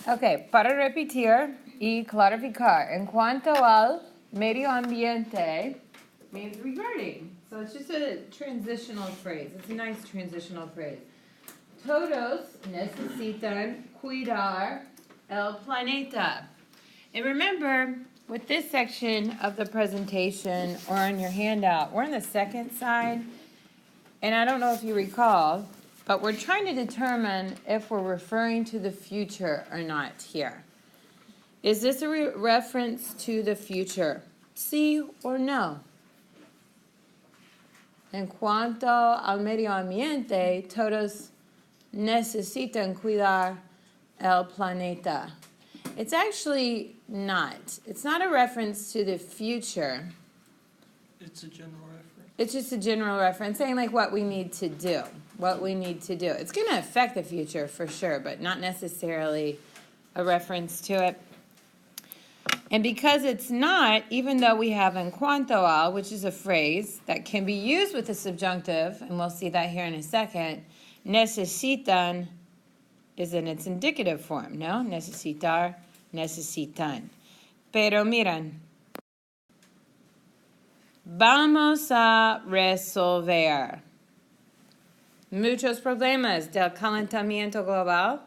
Ok, para repetir y clarificar. En cuanto al medio ambiente means regarding. So it's just a transitional phrase. It's a nice transitional phrase. Todos necesitan cuidar el planeta. And remember, with this section of the presentation or on your handout, we're on the second side. And I don't know if you recall, but we're trying to determine if we're referring to the future or not here. Is this a reference to the future? Sí or no? En cuanto al medio ambiente, todos necesitan cuidar el planeta. It's actually not. It's not a reference to the future. It's a general reference. It's just a general reference saying like what we need to do. What we need to do. It's going to affect the future for sure, but not necessarily a reference to it. And because it's not, even though we have en cuanto al, which is a phrase that can be used with the subjunctive, and we'll see that here in a second, necesitan is in its indicative form, no? Necesitar, necesitan. Pero miran, vamos a resolver muchos problemas del calentamiento global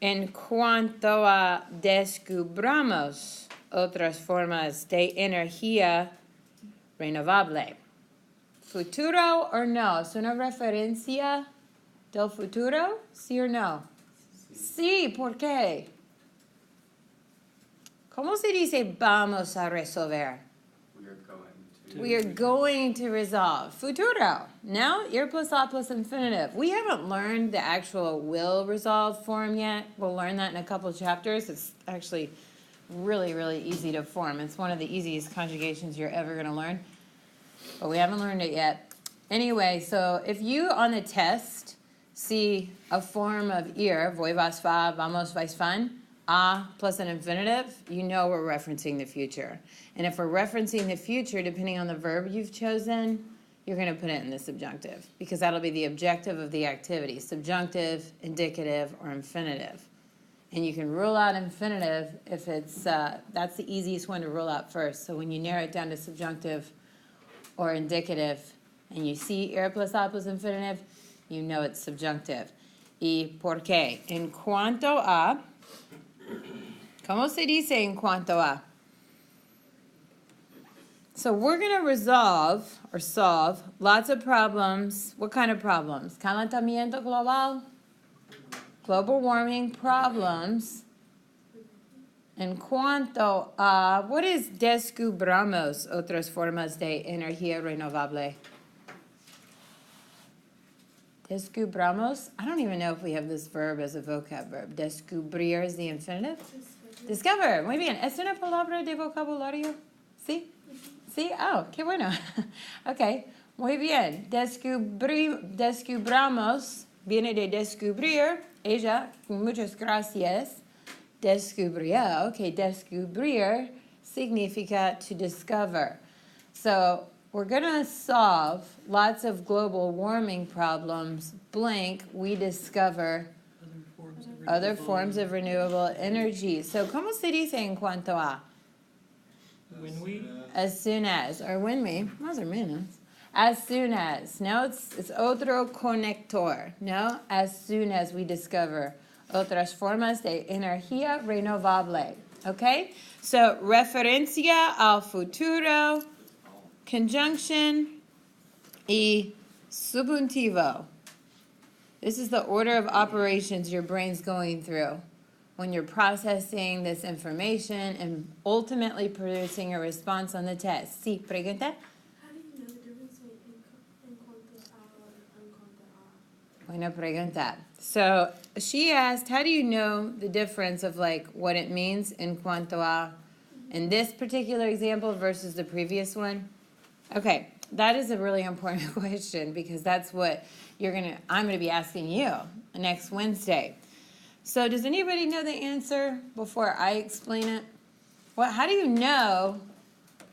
en cuanto a descubramos otras formas de energía renovable. ¿Futuro or no? ¿Es una referencia del futuro? ¿Sí o no? Sí, ¿por qué? ¿Cómo se dice vamos a resolver? We are going to resolve. Futuro. No? Ir plus a plus infinitive. We haven't learned the actual will resolve form yet. We'll learn that in a couple of chapters. It's actually really, really easy to form. It's one of the easiest conjugations you're ever going to learn. But we haven't learned it yet. Anyway, so if you on the test see a form of ir, voy, vas, va, vamos, vais, van, a plus an infinitive, you know we're referencing the future. And if we're referencing the future, depending on the verb you've chosen, you're going to put it in the subjunctive because that'll be the objective of the activity, subjunctive, indicative, or infinitive. And you can rule out infinitive if it's, that's the easiest one to rule out first. So when you narrow it down to subjunctive or indicative and you see ir plus a plus infinitive, you know it's subjunctive. Y por qué? En cuanto a, ¿cómo se dice en cuanto a? So we're going to resolve or solve lots of problems. What kind of problems? Calentamiento global, global warming problems. En cuanto a, what is descubramos otras formas de energía renovable? Descubramos. I don't even know if we have this verb as a vocab verb. Descubrir is the infinitive. Discover. Muy bien. ¿Es una palabra de vocabulario? ¿Sí? ¿Sí? Oh, qué bueno. Ok. Muy bien. Descubramos viene de descubrir. Ella, muchas gracias. Descubrió. Ok. Descubrir significa to discover. So, we're going to solve lots of global warming problems. Blank, we discover other forms of renewable energy. So, ¿cómo se dice en cuanto a? When we. As soon as, or when we, más o menos. As soon as. No, it's otro conector. No, as soon as we discover otras formas de energía renovable. Okay? So, referencia al futuro, conjunction, y subjuntivo. This is the order of operations your brain's going through when you're processing this information and ultimately producing a response on the test. Sí, pregunta. How do you know the difference between en cuanto a and cuanto a? Buena pregunta. So she asked, how do you know the difference of like what it means in cuanto a in this particular example versus the previous one? Okay, that is a really important question because that's what I'm gonna be asking you next Wednesday. So does anybody know the answer before I explain it? How do you know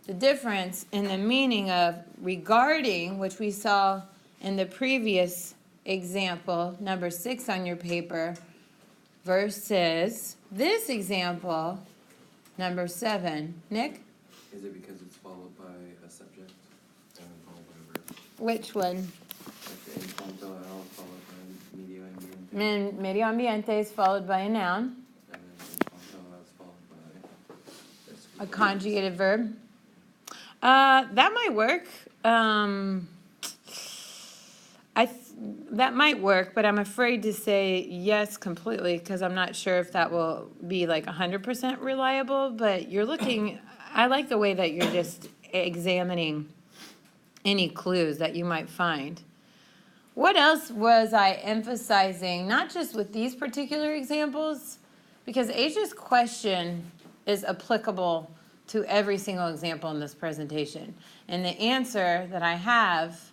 the difference in the meaning of regarding, which we saw in the previous example, number 6 on your paper, versus this example, number 7. Nick? Is it because it's followed by a subject and then followed by a verb? Which one? Like the en cuanto a followed by medio ambiente, Medio ambiente is followed by a noun, and then en cuanto a is followed by a conjugated verb. That might work. That might work, but I'm afraid to say yes completely because I'm not sure if that will be like 100% reliable. But you're looking, I like the way that you're just examining any clues that you might find. What else was I emphasizing, not just with these particular examples, because Asia's question is applicable to every single example in this presentation. And the answer that I have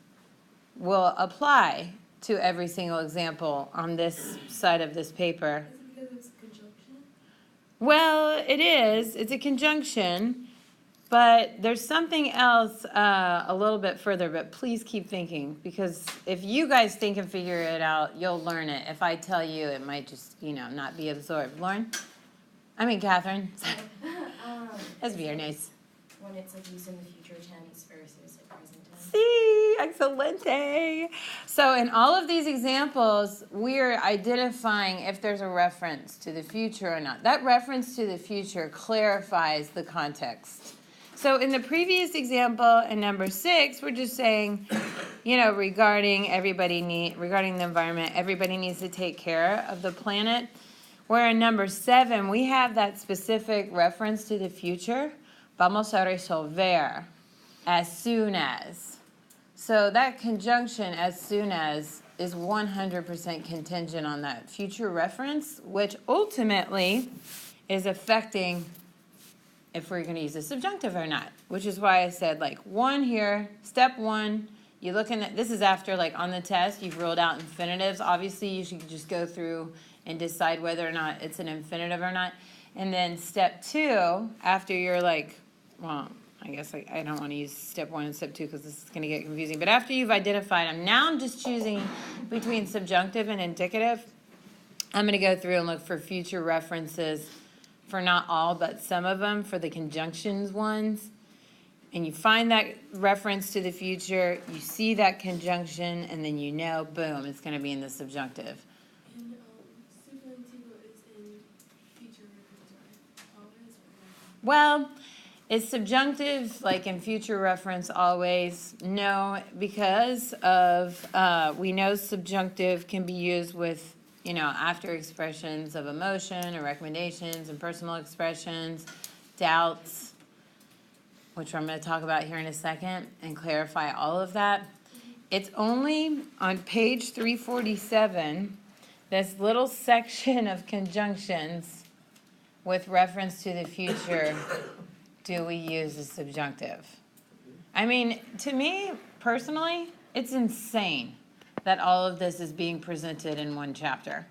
will apply to every single example on this side of this paper. Is it because it's a conjunction? Well, it is. It's a conjunction, but there's something else a little bit further, but please keep thinking, because if you guys think and figure it out, you'll learn it. If I tell you, it might just, not be absorbed. Catherine. That's very nice. When it's like used in the future tense versus like present tense. See, excelente. So in all of these examples, we're identifying if there's a reference to the future or not. That reference to the future clarifies the context. So in the previous example, in number 6, we're just saying, regarding the environment, everybody needs to take care of the planet. Where in number 7, we have that specific reference to the future. Vamos a resolver, as soon as. So that conjunction, as soon as, is 100% contingent on that future reference, which ultimately is affecting if we're going to use a subjunctive or not, which is why I said, 1 here, step 1, you're looking at, this is after, on the test, you've ruled out infinitives. Obviously, you should just go through and decide whether or not it's an infinitive or not. And then step 2, after you're I guess I don't want to use step 1 and step 2 because this is going to get confusing. But after you've identified them, now I'm just choosing between subjunctive and indicative. I'm going to go through and look for future references for not all, but some of them, for the conjunctions ones. And you find that reference to the future, you see that conjunction, and then boom, it's going to be in the subjunctive. And subjuntivo is in future reference, right? Always or Well, is subjunctive in future reference always? No, because of, we know subjunctive can be used with, after expressions of emotion or recommendations and personal expressions, doubts, which I'm going to talk about here in a second and clarify all of that. It's only on page 347, this little section of conjunctions with reference to the future, do we use a subjunctive? To me, personally, it's insane that all of this is being presented in one chapter.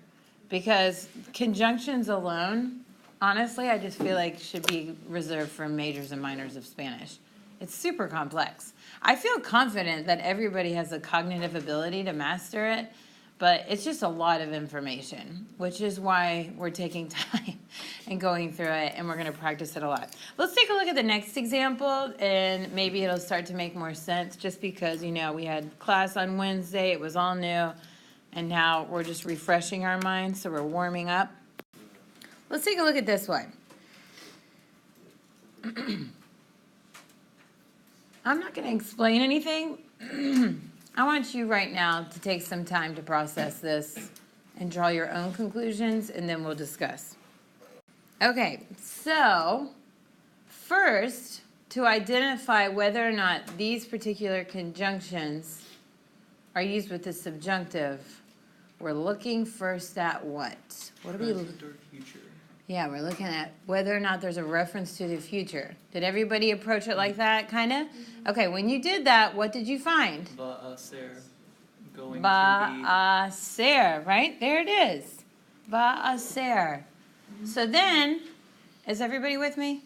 Because conjunctions alone, honestly, I just feel like should be reserved for majors and minors of Spanish. It's super complex. I feel confident that everybody has the cognitive ability to master it, but it's just a lot of information, which is why we're taking time and going through it, and we're going to practice it a lot. Let's take a look at the next example, and maybe it'll start to make more sense just because, we had class on Wednesday, it was all new, and now we're just refreshing our minds, so we're warming up. Let's take a look at this one. I'm not going to explain anything. I want you right now to take some time to process this and draw your own conclusions, and then we'll discuss. Okay, so first, to identify whether or not these particular conjunctions are used with the subjunctive, we're looking first at what? What are we looking at? Present or future. Yeah, we're looking at whether or not there's a reference to the future. Did everybody approach it like that, kind of? Okay, when you did that, what did you find? Va ser. Going Va a ser, right? There it is. Va a ser. So then, is everybody with me?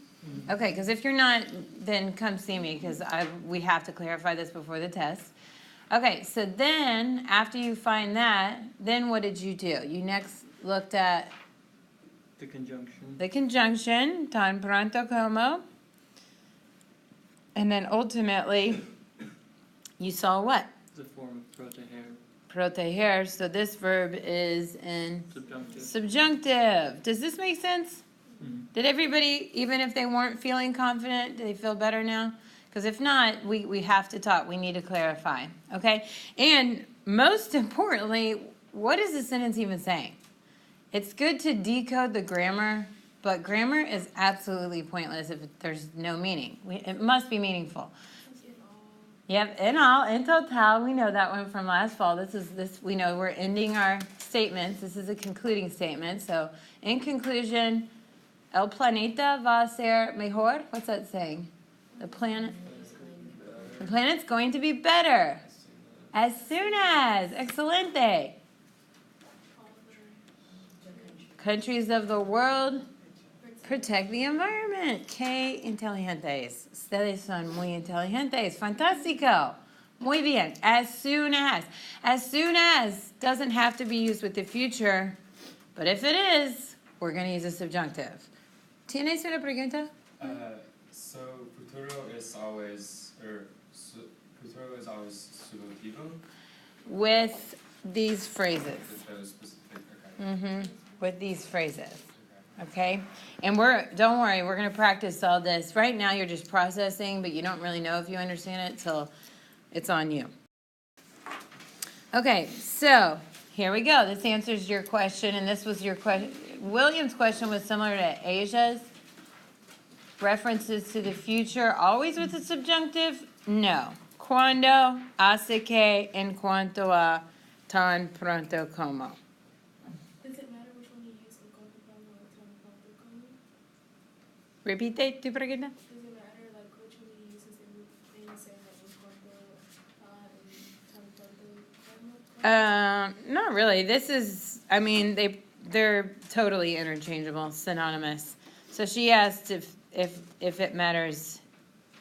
Okay, because if you're not, then come see me, because we have to clarify this before the test. Okay, so then, after you find that, then what did you do? You next looked at The conjunction. the conjunction, tan pronto como. And then ultimately, you saw what? The form of proteger. Proteger. So this verb is in Subjunctive. subjunctive. Does this make sense? Mhm. Did everybody, even if they weren't feeling confident, do they feel better now? Because if not, we have to talk. We need to clarify. Okay? And most importantly, what is the sentence even saying? It's good to decode the grammar, but grammar is absolutely pointless if there's no meaning. It must be meaningful. It's in all. Yep, in all, in total, we know that one from last fall. We know we're ending our statements. This is a concluding statement. So, in conclusion, el planeta va a ser mejor. What's that saying? The planet's going to be better. As soon as. Excelente. Countries of the world protect the environment. Que inteligentes. Ustedes son muy inteligentes. Fantástico. Muy bien. As soon as. As soon as doesn't have to be used with the future, but if it is, we're going to use a subjunctive. ¿Tienes una pregunta? So futuro is always subjuntivo With these phrases. with those specific. Okay. With these phrases. Okay? And don't worry, we're going to practice all this. Right now you're just processing, but you don't really know if you understand it till it's on you. Okay, so here we go. This answers your question, and this was your question. William's question was similar to Asia's. References to the future, always with the subjunctive? No. Cuando, hace que, en cuanto a, tan pronto como. Does it matter which one you use in cuanto como or tan pronto como? Repite tu pregunta. Does it matter like which one you use since they say like in cuanto and tan pronto como? Not really. This is, I mean, they're totally interchangeable, synonymous. So she asked if it matters,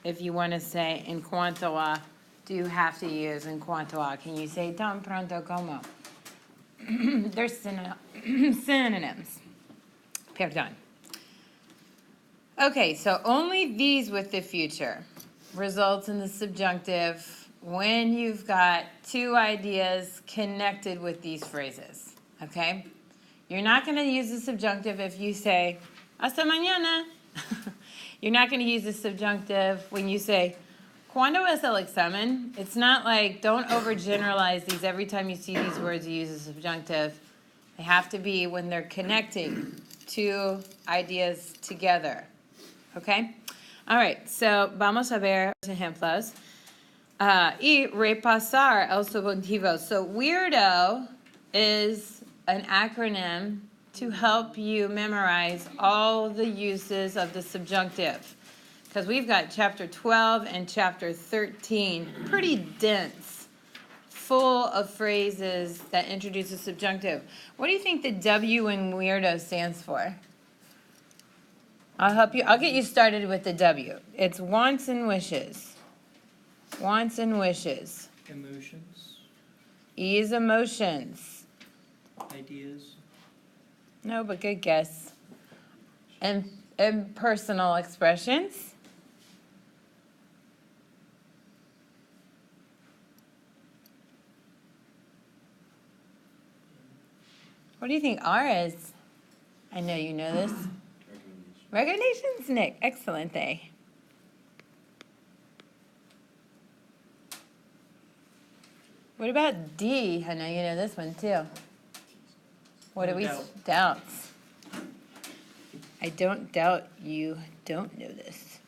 if you want to say en cuanto a, do you have to use en cuanto a? Can you say tan pronto como? They're synonyms. Perdón. Okay, so only these with the future results in the subjunctive when you've got two ideas connected with these phrases, okay? You're not going to use the subjunctive if you say, hasta mañana. You're not going to use the subjunctive when you say, cuando es el examen? It's not like, don't overgeneralize these. Every time you see these words, you use a subjunctive. They have to be when they're connecting two ideas together, okay? All right, so vamos a ver los ejemplos. Y repasar el subjuntivo. So weirdo is an acronym to help you memorize all the uses of the subjunctive. Because we've got chapter 12 and chapter 13, pretty dense, full of phrases that introduce the subjunctive. What do you think the W in weirdo stands for? I'll get you started with the W. It's wants and wishes. Wants and wishes. Emotions. E is emotions. Ideas. No, but good guess. And personal expressions. What do you think R is? I know you know this. Recognitions, Nick. Excellent day. What about D? I know you know this one too. What do we? Doubt. Doubts. I don't doubt you don't know this.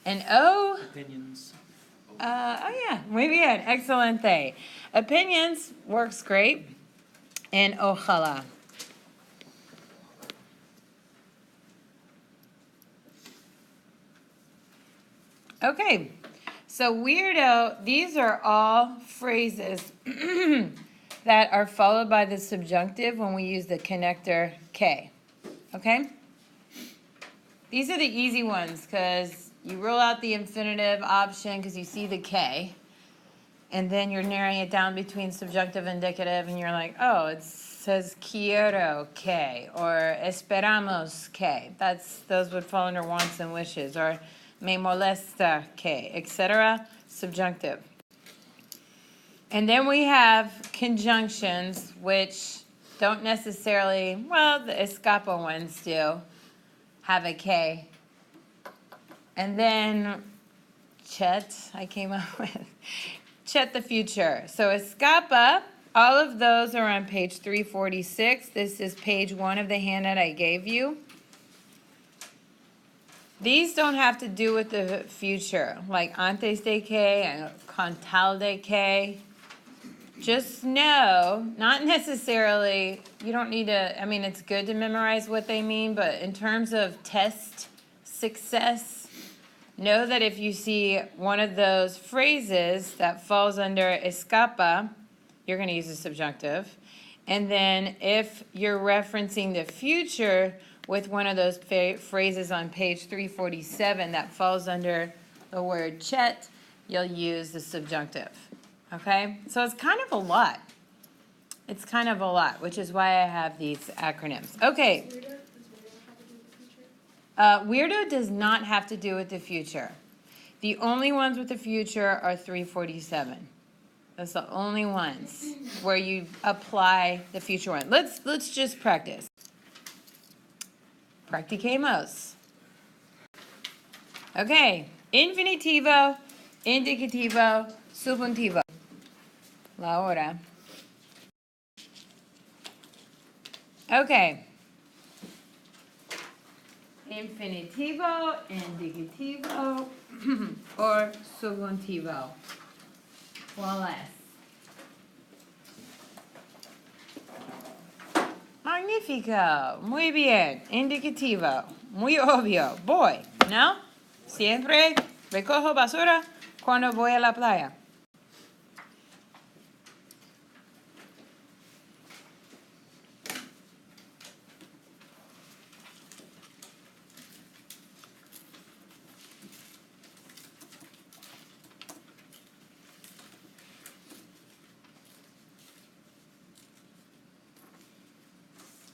And O, Opinions. oh yeah, muy bien, excelente. Opinions works great. And ojalá. Okay, so weirdo, these are all phrases that are followed by the subjunctive when we use the connector K, okay? These are the easy ones because you rule out the infinitive option because you see the K, and then you're narrowing it down between subjunctive and indicative, and you're like, oh, it's says quiero que or esperamos que. Those would fall under wants and wishes, or me molesta que, etc. Subjunctive. And then we have conjunctions, which don't necessarily, well, the escapa ones do have a K. And then chet, I came up with. Chet the future. So escapa, all of those are on page 346. This is page 1 of the handout I gave you. These don't have to do with the future, like antes de que and con tal de que. Just know, not necessarily, you don't need to, I mean, it's good to memorize what they mean, but in terms of test success, know that if you see one of those phrases that falls under escapa, you're going to use a subjunctive. And then if you're referencing the future with one of those phrases on page 347 that falls under the word chet, you'll use the subjunctive. Okay? So it's kind of a lot. It's kind of a lot, which is why I have these acronyms. Okay. Weirdo does not have to do with the future. The only ones with the future are 347. That's the only ones where you apply the future one. Let's just practice. Practiquemos. Okay. Infinitivo, indicativo, subjuntivo. La hora. Okay. Infinitivo, indicativo, or subjuntivo. ¿Cuál es? Magnífico. Muy bien. Indicativo. Muy obvio. Voy, ¿no? Siempre recojo basura cuando voy a la playa.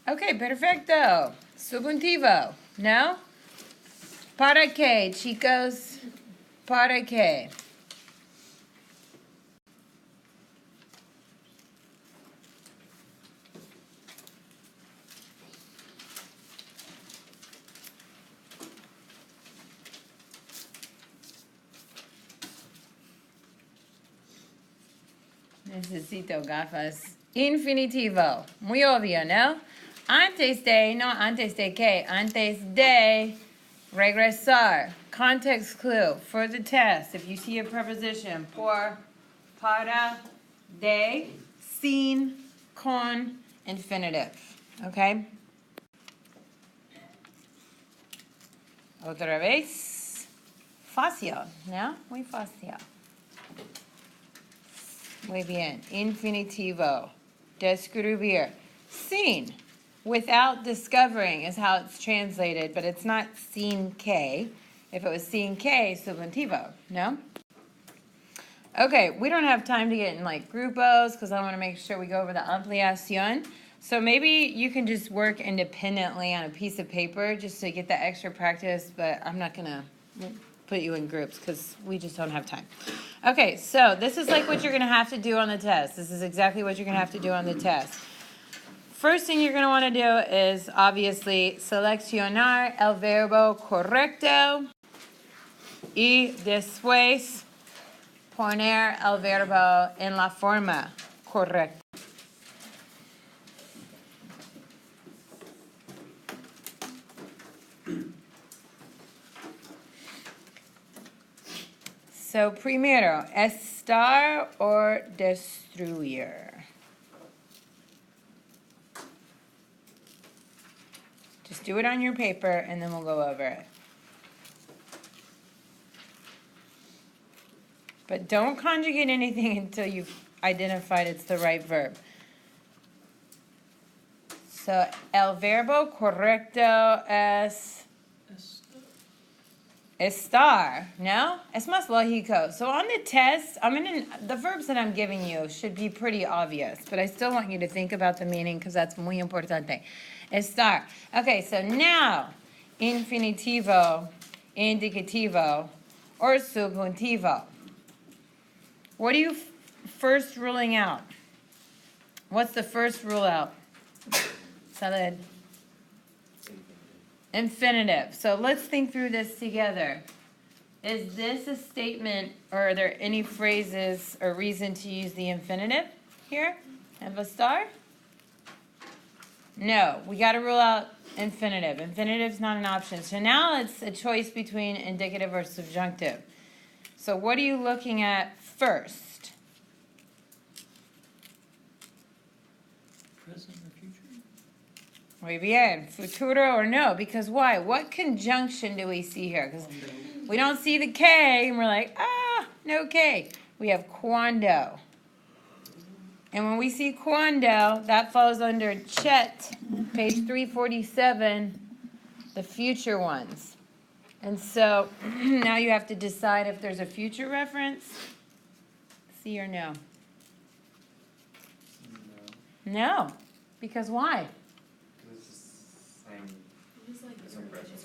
Okay, perfecto. Subjuntivo, ¿no? ¿Para qué, chicos? ¿Para qué? Necesito gafas. Infinitivo, muy obvio, ¿no? Antes de, no antes de que, antes de regresar. Context clue for the test. If you see a preposition, por, para, de, sin, con, infinitive. Okay? Otra vez. Fácil, ¿no? Muy fácil. Muy bien. Infinitivo. Describir. Sin. Without discovering is how it's translated, but it's not sin que. If it was sin que, subjuntivo, no? Okay, we don't have time to get in like grupos because I want to make sure we go over the ampliación. So maybe you can just work independently on a piece of paper just to get that extra practice, but I'm not going to put you in groups because we just don't have time. Okay, so this is like what you're going to have to do on the test. This is exactly what you're going to have to do on the test. First thing you're going to want to do is obviously seleccionar el verbo correcto y después poner el verbo en la forma correcta. So primero, estar or destruir. Just do it on your paper and then we'll go over it. But don't conjugate anything until you've identified it's the right verb. So, el verbo correcto es Estar, no? Es más lógico. So on the test, the verbs that I'm giving you should be pretty obvious, but I still want you to think about the meaning because that's muy importante. Estar. Okay, so now, infinitivo, indicativo, or subjuntivo. What are you first ruling out? What's the first rule out? Salad. Infinitive. So let's think through this together. Is this a statement, or are there any phrases or reason to use the infinitive here? Have a star? No, we got to rule out infinitive. Infinitive's not an option. So now it's a choice between indicative or subjunctive. So what are you looking at first? Present or future? Muy bien. Futuro or no? Because why? What conjunction do we see here? Because we don't see the K, and we're like, no K. We have cuando. And when we see cuando, that falls under chet, page 347, the future ones. And so now you have to decide if there's a future reference. See or no? No. Because why? It's just saying It's like different phrases.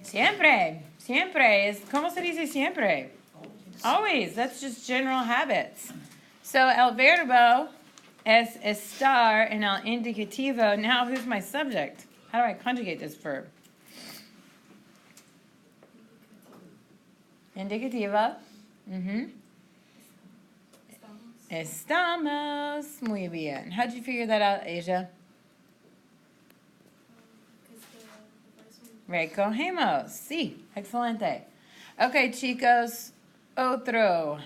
Siempre. Siempre is, ¿cómo se dice siempre? Always. That's just general habits. So el verbo es estar and el indicativo. Now who's my subject? How do I conjugate this verb? Indicativo. Estamos. Muy bien. How'd you figure that out, Asia? Because the first one. Recogemos. Sí. Excelente. Okay, chicos. Otro.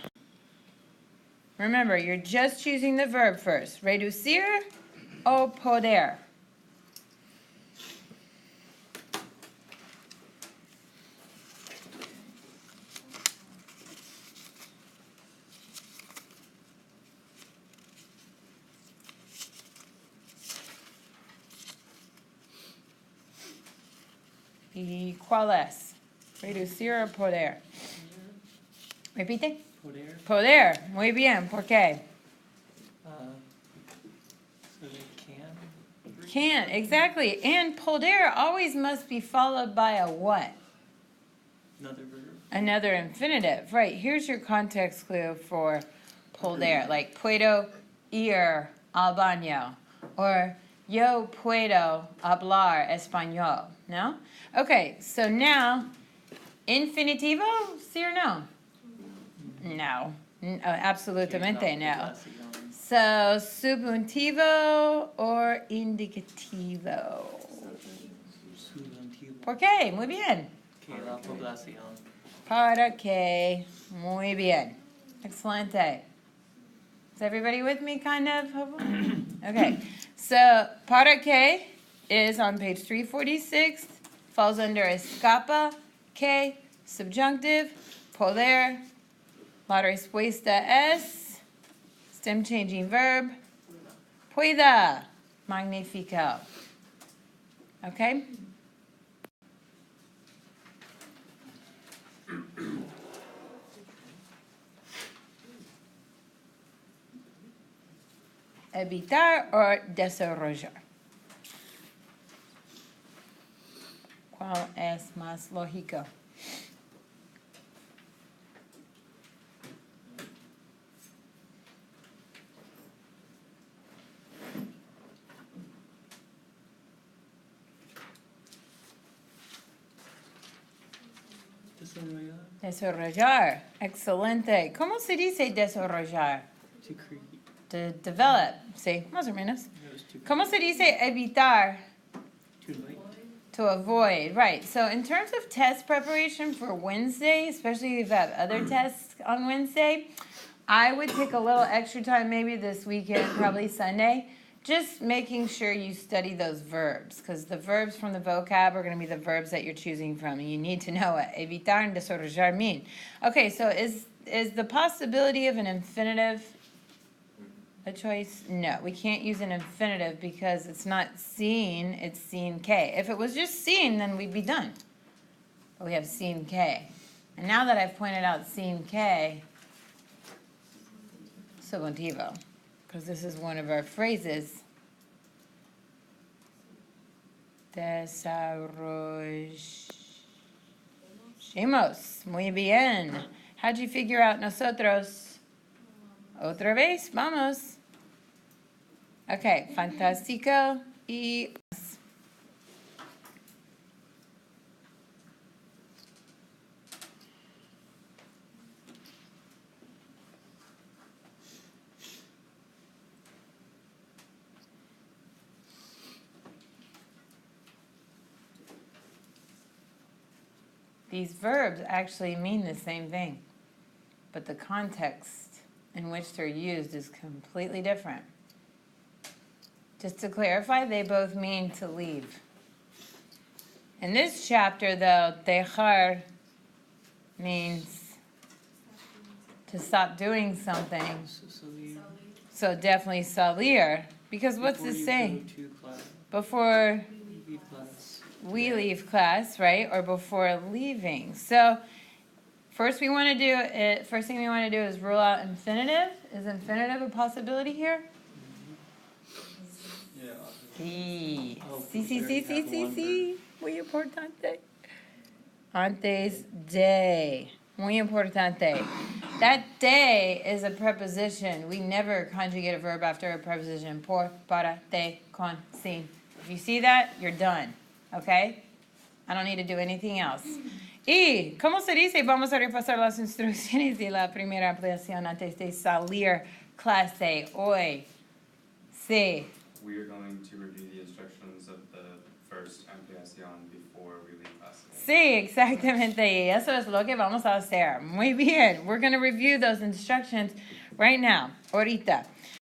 Remember, you're just choosing the verb first. Reducir o poder. ¿Y cuál es? Reducir o poder. Repite. Poder. Poder. Muy bien. ¿Por qué? So they can. Can't. Exactly. And poder always must be followed by a what? Another verb. Another infinitive. Right. Here's your context clue for poder. Like puedo ir al baño. Or yo puedo hablar español. No? Okay. So now, infinitivo, sí or no? No. Absolutamente no. So, subjuntivo or indicativo? Subjuntivo. ¿Por qué? Muy bien. Que la población. Para qué? Muy bien. Excelente. Is everybody with me, kind of? Okay. So, para qué is on page 346. Falls under escapa, que, subjunctive, poder. La respuesta es stem changing verb. Pueda. Magnifico. Okay? Evitar or desarrollar. ¿Cuál es más lógico? Desarrollar. Desarrollar. Excelente. ¿Cómo se dice desarrollar? To create. To develop. Sí, más o menos. It was to ¿Cómo se dice evitar? To like. To avoid. Right. So in terms of test preparation for Wednesday, especially if you have other tests on Wednesday, I would take a little extra time maybe this weekend, probably Sunday, just making sure you study those verbs, because the verbs from the vocab are going to be the verbs that you're choosing from, and you need to know what evitar and desarrollar mean. Okay, so is the possibility of an infinitive a choice? No, we can't use an infinitive because it's not seen, it's seen K. If it was just seen, then we'd be done. But we have seen K. And now that I've pointed out sin que, subjuntivo, because this is one of our phrases. Desarrollemos. Muy bien. How'd you figure out nosotros? Otra vez, vamos. Okay, fantástico y... These verbs actually mean the same thing, but the context in which they're used is completely different. Just to clarify, they both mean to leave. In this chapter, though, dejar means to stop doing something. So definitely salir, because what's it say? Before Leave class. we leave class, right? Or before leaving. So first thing we want to do is rule out infinitive. Is infinitive a possibility here? Yeah. Sí. Oh, Sí, sí, we sí, already sí, have sí, one sí. Muy importante. Antes de. Muy importante. That de is a preposition. We never conjugate a verb after a preposition. Por, para, de, con, sin. If you see that, you're done. Okay? I don't need to do anything else. Y, ¿cómo se dice? Vamos a repasar las instrucciones de la primera ampliación antes de salir clase hoy. Sí. We are going to review the instructions of the first ampliación before we leave class. Sí, exactamente. Y eso es lo que vamos a hacer. Muy bien. We're going to review those instructions right now. Ahorita.